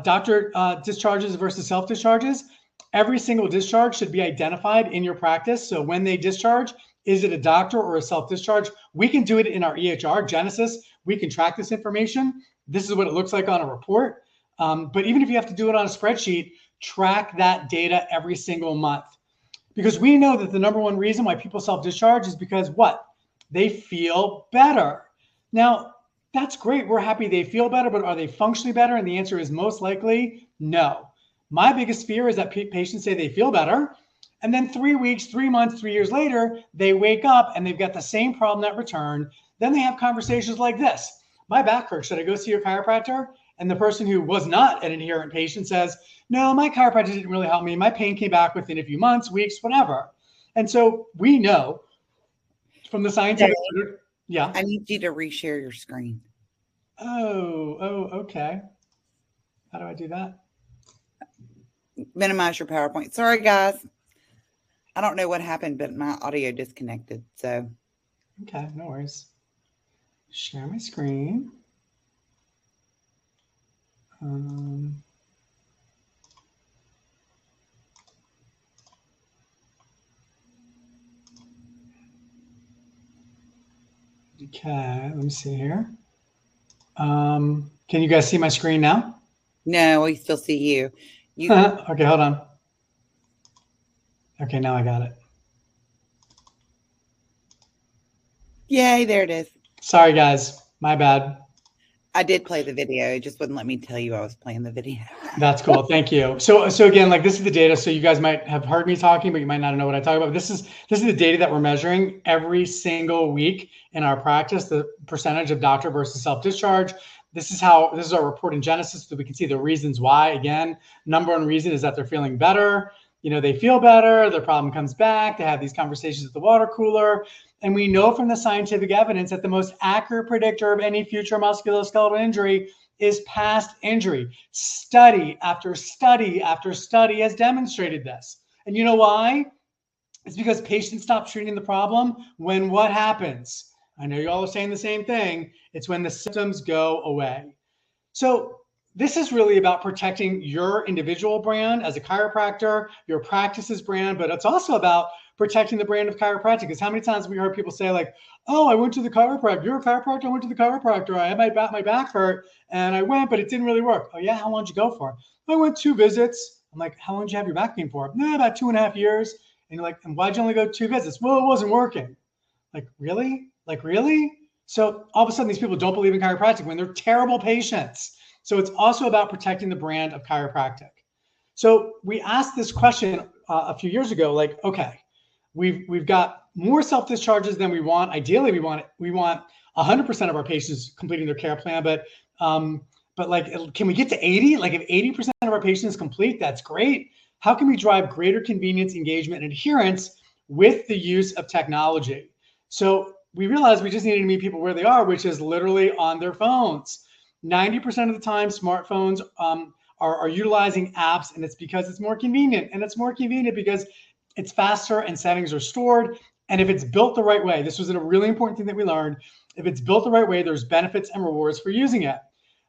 Doctor discharges versus self-discharges. Every single discharge should be identified in your practice. So when they discharge, is it a doctor or a self-discharge? We can do it in our EHR, Genesis. We can track this information. This is what it looks like on a report. But even if you have to do it on a spreadsheet, track that data every single month. Because we know that the number one reason why people self-discharge is because what? They feel better. Now, that's great. We're happy they feel better, but are they functionally better? And the answer is most likely no. My biggest fear is that patients say they feel better, and then 3 weeks, 3 months, 3 years later, they wake up and they've got the same problem that returned. Then they have conversations like this. My back hurts. Should I go see your chiropractor? And the person who was not an adherent patient says, no, my chiropractor didn't really help me. My pain came back within a few months, weeks, whatever. And so we know from the scientific, yeah. I need you to reshare your screen. Oh, okay. How do I do that? Minimize your PowerPoint. Sorry, guys. I don't know what happened, but my audio disconnected. So, okay, no worries. Share my screen. Okay, let me see here. Can you guys see my screen now? No, we still see you. Okay, hold on. Okay, now I got it. Yay, there it is. Sorry, guys. My bad. I did play the video. It just wouldn't let me tell you I was playing the video. That's cool. Thank you. So again, like, this is the data. So you guys might have heard me talking, but you might not know what I talk about. This is the data that we're measuring every single week in our practice, the percentage of doctor versus self-discharge. This is our report in Genesis, so we can see the reasons why. Again, number one reason is that they're feeling better. You know, they feel better, their problem comes back, they have these conversations at the water cooler. And we know from the scientific evidence that the most accurate predictor of any future musculoskeletal injury is past injury. Study after study after study has demonstrated this. And you know why? It's because patients stop treating the problem when what happens? I know you all are saying the same thing. It's when the symptoms go away. So this is really about protecting your individual brand as a chiropractor, your practice's brand, but it's also about protecting the brand of chiropractic. Because how many times have we heard people say, like, oh, I went to the chiropractor. You're a chiropractor? I went to the chiropractor. I had my back hurt and I went, but it didn't really work. Oh yeah, how long did you go for? I went 2 visits. I'm like, how long did you have your back pain for? No, about 2.5 years. And you're like, and why'd you only go 2 visits? Well, it wasn't working. Like, really? Like, really? So all of a sudden these people don't believe in chiropractic when they're terrible patients. So it's also about protecting the brand of chiropractic. So we asked this question a few years ago, like, okay, we've got more self-discharges than we want. Ideally, we want 100% of our patients completing their care plan, but like, can we get to 80? Like, if 80% of our patients complete, that's great. How can we drive greater convenience, engagement, and adherence with the use of technology? So we realized we just needed to meet people where they are, which is literally on their phones. 90% of the time, smartphones are utilizing apps, and it's because it's more convenient. And it's more convenient because it's faster and settings are stored. And if it's built the right way, this was a really important thing that we learned. If it's built the right way, there's benefits and rewards for using it.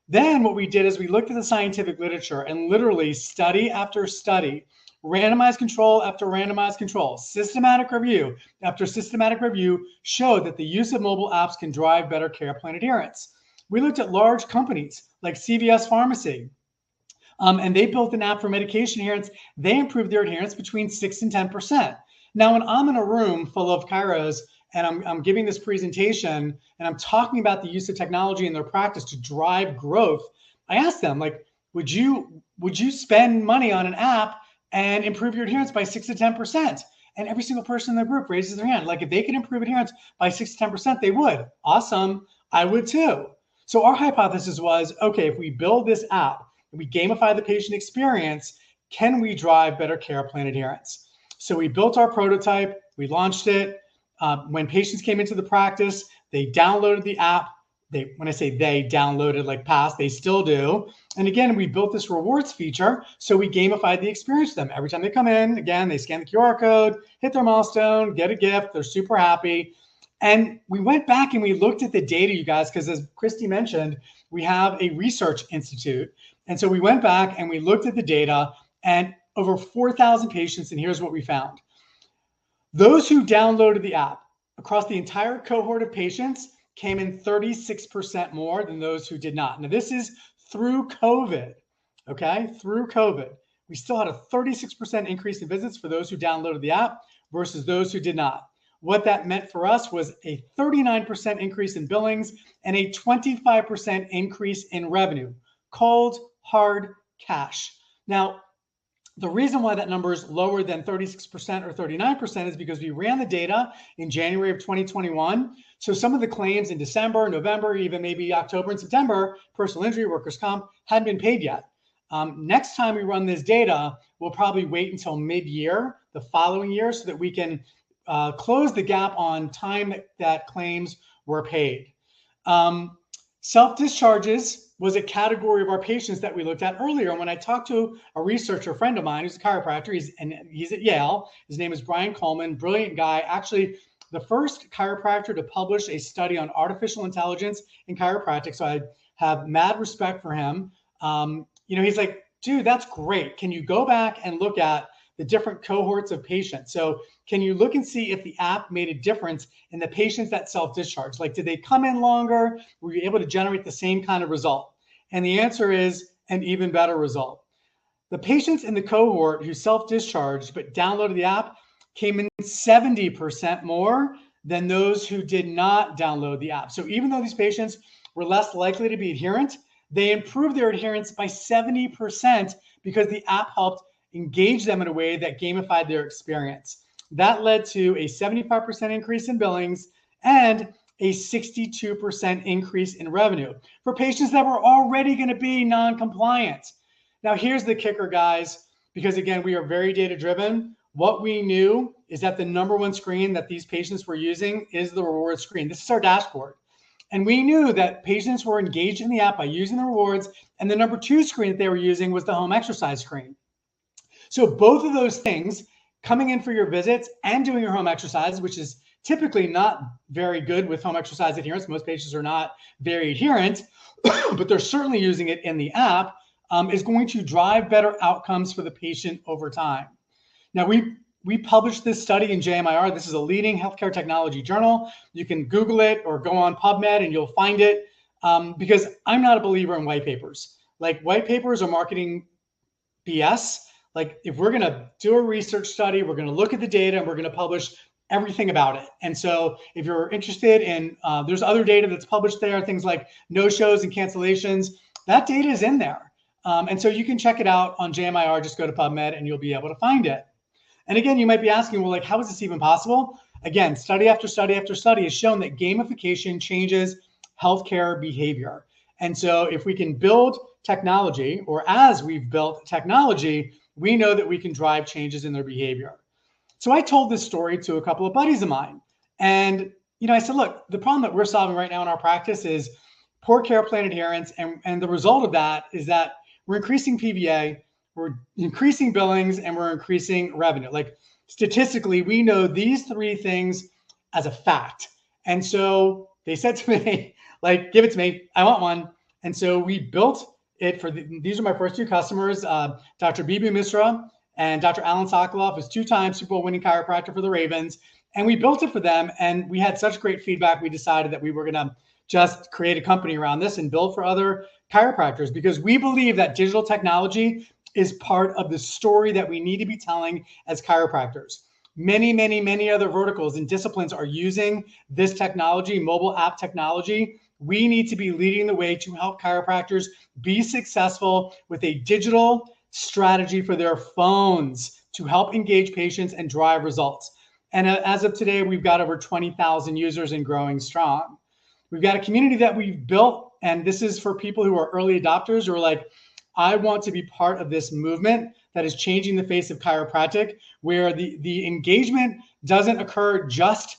Then what we did is we looked at the scientific literature and literally study after study, randomized control after randomized control, systematic review after systematic review showed that the use of mobile apps can drive better care plan adherence. We looked at large companies like CVS Pharmacy, and they built an app for medication adherence. They improved their adherence between 6 and 10%. Now, when I'm in a room full of chiros and I'm giving this presentation and I'm talking about the use of technology in their practice to drive growth, I ask them, like, would you spend money on an app and improve your adherence by 6 to 10%? And every single person in the group raises their hand. Like if they could improve adherence by 6 to 10%, they would. Awesome. I would too. So our hypothesis was, okay, if we build this app and we gamify the patient experience, can we drive better care plan adherence? So we built our prototype, we launched it. When patients came into the practice, they downloaded the app. When I say they downloaded like past, they still do. And again, we built this rewards feature. So we gamified the experience for them. Every time they come in, again, they scan the QR code, hit their milestone, get a gift. They're super happy. And we went back and we looked at the data, you guys, because as Christy mentioned, we have a research institute. And so we went back and we looked at the data and over 4,000 patients. And here's what we found. Those who downloaded the app across the entire cohort of patients came in 36% more than those who did not. Now, this is through COVID, okay? Through COVID. We still had a 36% increase in visits for those who downloaded the app versus those who did not. What that meant for us was a 39% increase in billings and a 25% increase in revenue, cold, hard cash. Now, the reason why that number is lower than 36% or 39% is because we ran the data in January of 2021. So some of the claims in December, November, even maybe October and September, personal injury, workers' comp, hadn't been paid yet. Next time we run this data, we'll probably wait until mid-year, the following year, so that we can close the gap on time that claims were paid. Self-discharges was a category of our patients that we looked at earlier. And when I talked to a researcher, a friend of mine who's a chiropractor, he's at Yale. His name is Brian Coleman, brilliant guy. Actually, the first chiropractor to publish a study on artificial intelligence in chiropractic. So I have mad respect for him. He's like, dude, that's great. Can you go back and look at the different cohorts of patients? So can you look and see if the app made a difference in the patients that self-discharged? Like, did they come in longer? Were you able to generate the same kind of result? And the answer is an even better result. The patients in the cohort who self-discharged but downloaded the app came in 70% more than those who did not download the app. So even though these patients were less likely to be adherent, they improved their adherence by 70% because the app helped engage them in a way that gamified their experience. That led to a 75% increase in billings and a 62% increase in revenue for patients that were already going to be non-compliant. Now, here's the kicker, guys, because again, we are very data-driven. What we knew is that the number one screen that these patients were using is the reward screen. This is our dashboard. And we knew that patients were engaged in the app by using the rewards, and the number two screen that they were using was the home exercise screen. So both of those things, coming in for your visits and doing your home exercises, which is typically not very good with home exercise adherence. Most patients are not very adherent, but they're certainly using it in the app, is going to drive better outcomes for the patient over time. Now, we published this study in JMIR. This is a leading healthcare technology journal. You can Google it or go on PubMed and you'll find it, because I'm not a believer in white papers. Like, white papers are marketing BS. Like, if we're going to do a research study, we're going to look at the data and we're going to publish everything about it. And so if you're interested in, there's other data that's published there, things like no-shows and cancellations, that data is in there. And so you can check it out on JMIR, just go to PubMed and you'll be able to find it. And again, you might be asking, well, like, how is this even possible? Again, study after study after study has shown that gamification changes healthcare behavior. And so if we can build technology, or as we've built technology, we know that we can drive changes in their behavior. So I told this story to a couple of buddies of mine. And, I said, look, the problem that we're solving right now in our practice is poor care plan adherence. And the result of that is that we're increasing PVA, we're increasing billings, and we're increasing revenue. Like, statistically, we know these three things as a fact. And so they said to me, like, give it to me, I want one. And so we built it for these are my first two customers, Dr. Bibu Misra and Dr. Alan Sokoloff, who's two-time Super Bowl winning chiropractor for the Ravens. And we built it for them. And we had such great feedback, we decided that we were going to just create a company around this and build for other chiropractors, because we believe that digital technology is part of the story that we need to be telling as chiropractors. Many, many, many other verticals and disciplines are using this technology, mobile app technology. We need to be leading the way to help chiropractors be successful with a digital strategy for their phones to help engage patients and drive results. And as of today, we've got over 20,000 users and growing strong. We've got a community that we've built, and this is for people who are early adopters who are like, I want to be part of this movement that is changing the face of chiropractic, where the engagement doesn't occur just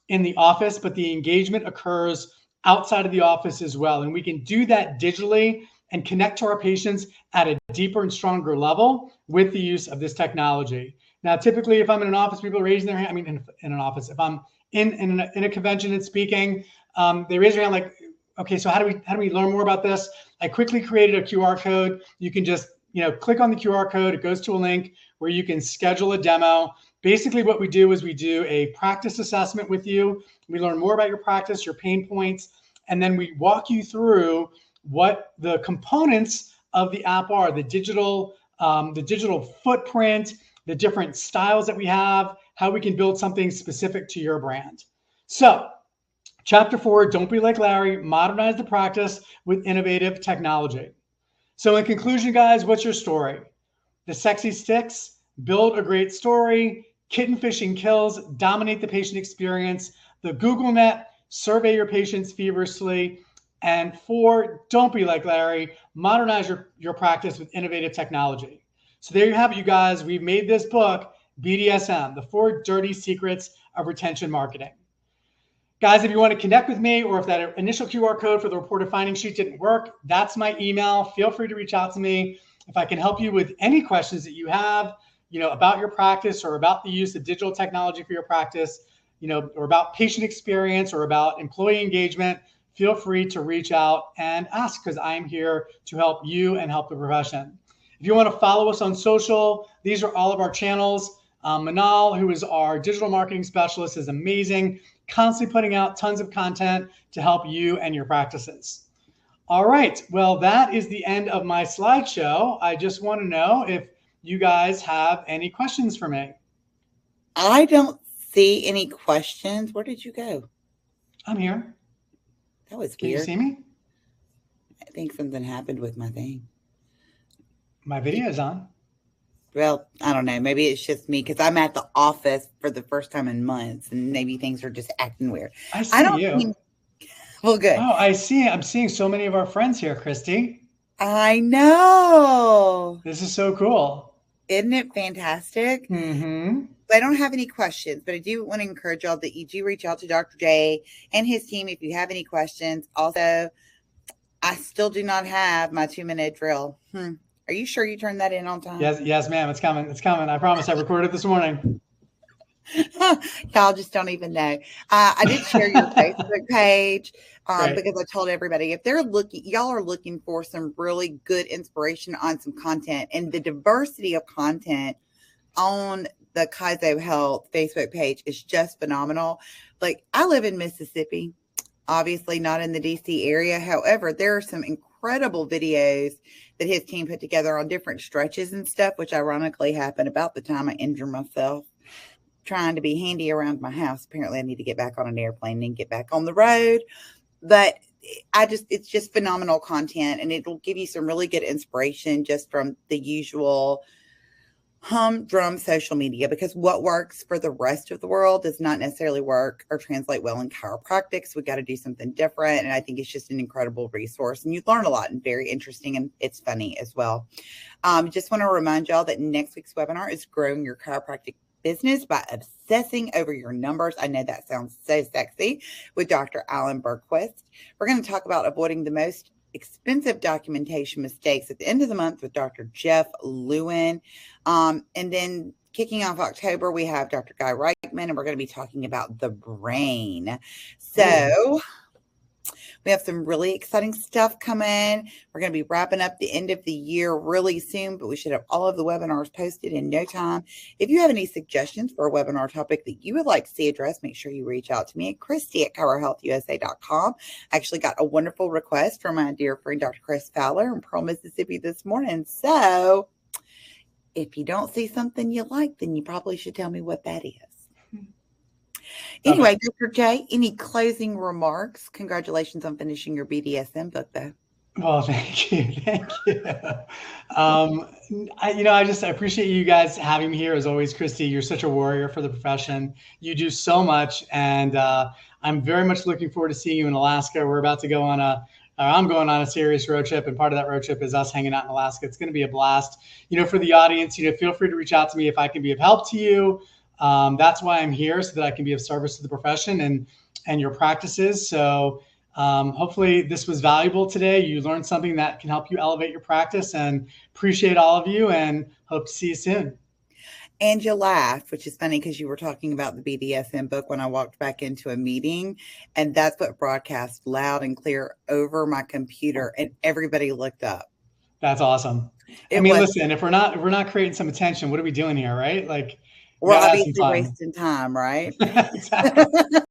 in the office, but the engagement occurs outside of the office as well. And we can do that digitally and connect to our patients at a deeper and stronger level with the use of this technology. Now, typically, if I'm in an office, people are raising their hand. I mean, in an office, if I'm in a convention and speaking, they raise their hand like, okay, so how do we learn more about this? I quickly created a QR code. You can just, click on the QR code. It goes to a link where you can schedule a demo. Basically, what we do is we do a practice assessment with you. We learn more about your practice, your pain points, and then we walk you through what the components of the app are, the digital footprint, the different styles that we have, how we can build something specific to your brand. So, Chapter 4, don't be like Larry, modernize the practice with innovative technology. So in conclusion, guys, what's your story? The sexy sticks, build a great story, kitten fishing kills, dominate the patient experience, the GoogleNet, survey your patients feverishly, and 4, don't be like Larry, modernize your practice with innovative technology. So there you have it, you guys. We've made this book, BDSM, the 4 dirty secrets of retention marketing. Guys, if you want to connect with me, or if that initial QR code for the reported findings sheet didn't work, that's my email. Feel free to reach out to me. If I can help you with any questions that you have, about your practice, or about the use of digital technology for your practice, or about patient experience, or about employee engagement, feel free to reach out and ask, because I'm here to help you and help the profession. If you want to follow us on social, these are all of our channels. Manal, who is our digital marketing specialist, is amazing, constantly putting out tons of content to help you and your practices. All right, well, that is the end of my slideshow. I just want to know if you guys have any questions for me. I don't see any questions. Where did you go? I'm here. That was Can weird. you see me? I think something happened with my thing. My video is on. Well, I don't know. Maybe it's just me because I'm at the office for the first time in months, and maybe things are just acting weird. I see you. Well, good. Oh, I see. I'm seeing so many of our friends here, Christy. I know. This is so cool. Isn't it fantastic? Mm-hmm. I don't have any questions, but I do want to encourage y'all that you do reach out to Dr. J and his team if you have any questions. Also, I still do not have my 2-minute drill. Are you sure you turned that in on time? Yes, ma'am. It's coming. It's coming. I promise. I recorded it this morning. Y'all just don't even know. I did share your Facebook page because I told everybody if they're y'all are looking for some really good inspiration on some content, and the diversity of content on the Chizo Health Facebook page is just phenomenal. Like, I live in Mississippi, obviously not in the DC area. However, there are some incredible videos that his team put together on different stretches and stuff, which ironically happened about the time I injured myself trying to be handy around my house. Apparently I need to get back on an airplane and get back on the road. But it's just phenomenal content, and it'll give you some really good inspiration just from the usual humdrum social media, because what works for the rest of the world does not necessarily work or translate well in chiropractic. So we got to do something different. And I think it's just an incredible resource, and you learn a lot, and very interesting, and it's funny as well. Just want to remind y'all that next week's webinar is growing your chiropractic business by obsessing over your numbers. I know that sounds so sexy, with Dr. Alan Bergquist. We're going to talk about avoiding the most expensive documentation mistakes at the end of the month with Dr. Jeff Lewin. And then kicking off October, we have Dr. Guy Reichman, and we're going to be talking about the brain. So we have some really exciting stuff coming. We're going to be wrapping up the end of the year really soon, but we should have all of the webinars posted in no time. If you have any suggestions for a webinar topic that you would like to see addressed, make sure you reach out to me at Christy@ChiroHealthUSA.com. I actually got a wonderful request from my dear friend, Dr. Chris Fowler in Pearl, Mississippi this morning. So if you don't see something you like, then you probably should tell me what that is. Anyway, Dr. J, any closing remarks? Congratulations on finishing your BDSM book, though. Well, thank you. Thank you. I appreciate you guys having me here as always, Christy. You're such a warrior for the profession. You do so much. And I'm very much looking forward to seeing you in Alaska. We're about to go on I'm going on a serious road trip. And part of that road trip is us hanging out in Alaska. It's going to be a blast. For the audience, feel free to reach out to me if I can be of help to you. That's why I'm here, so that I can be of service to the profession and your practices. So hopefully this was valuable today. You learned something that can help you elevate your practice, and appreciate all of you and hope to see you soon. And you laughed, which is funny because you were talking about the BDSM book when I walked back into a meeting, and that's what broadcast loud and clear over my computer, and everybody looked up. That's awesome. Listen, if we're not creating some attention, what are we doing here, right? Like, we're obviously wasting time, right? Exactly.